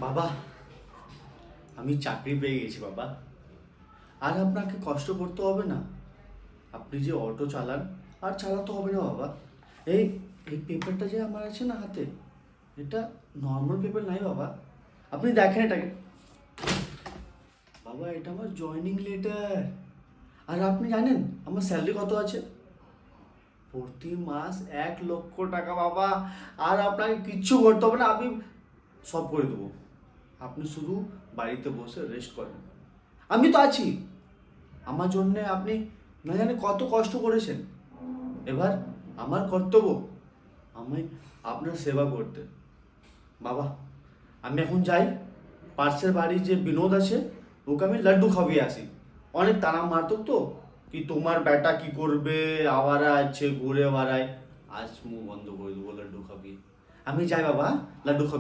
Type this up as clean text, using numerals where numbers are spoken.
বাবা, আমি চাকরি পেয়ে গেছি বাবা। আর আপনাকে কষ্ট করতে হবে না। আপনি যে অটো চালান আর চালাতে হবে না বাবা। এই এই পেপারটা যে আমার আছে না হাতে, এটা নর্মাল পেপার নাই বাবা। আপনি দেখেন এটাকে বাবা, এটা আমার জয়েনিং লেটার। আর আপনি জানেন আমার স্যালারি কত আছে? প্রতি মাস 1 লক্ষ টাকা বাবা। আর আপনাকে কিচ্ছু করতে হবে না, আমি সব করে দেবো। আপনি শুধু বাড়িতে বসে রেস্ট করেন, আমি তো আছি। আমার জন্যে আপনি না জানি কত কষ্ট করেছেন। এবার আমার কর্তব্য আমি আপনার সেবা করতে। বাবা, আমি এখন যাই। পার্শ্বের বাড়ির যে বিনোদ আছে, ওকে আমি লাড্ডু খাইয়ে আসি। অনেক তাড়া মারতো তো, কি তোমার বেটা কি করবে, আওয়ারা আছে ঘুরে বেড়ায়। আজ মুখ বন্ধ করে দেবো লাড্ডু খাবিয়ে। আমি যাই বাবা, লাড্ডু খাবিয়ে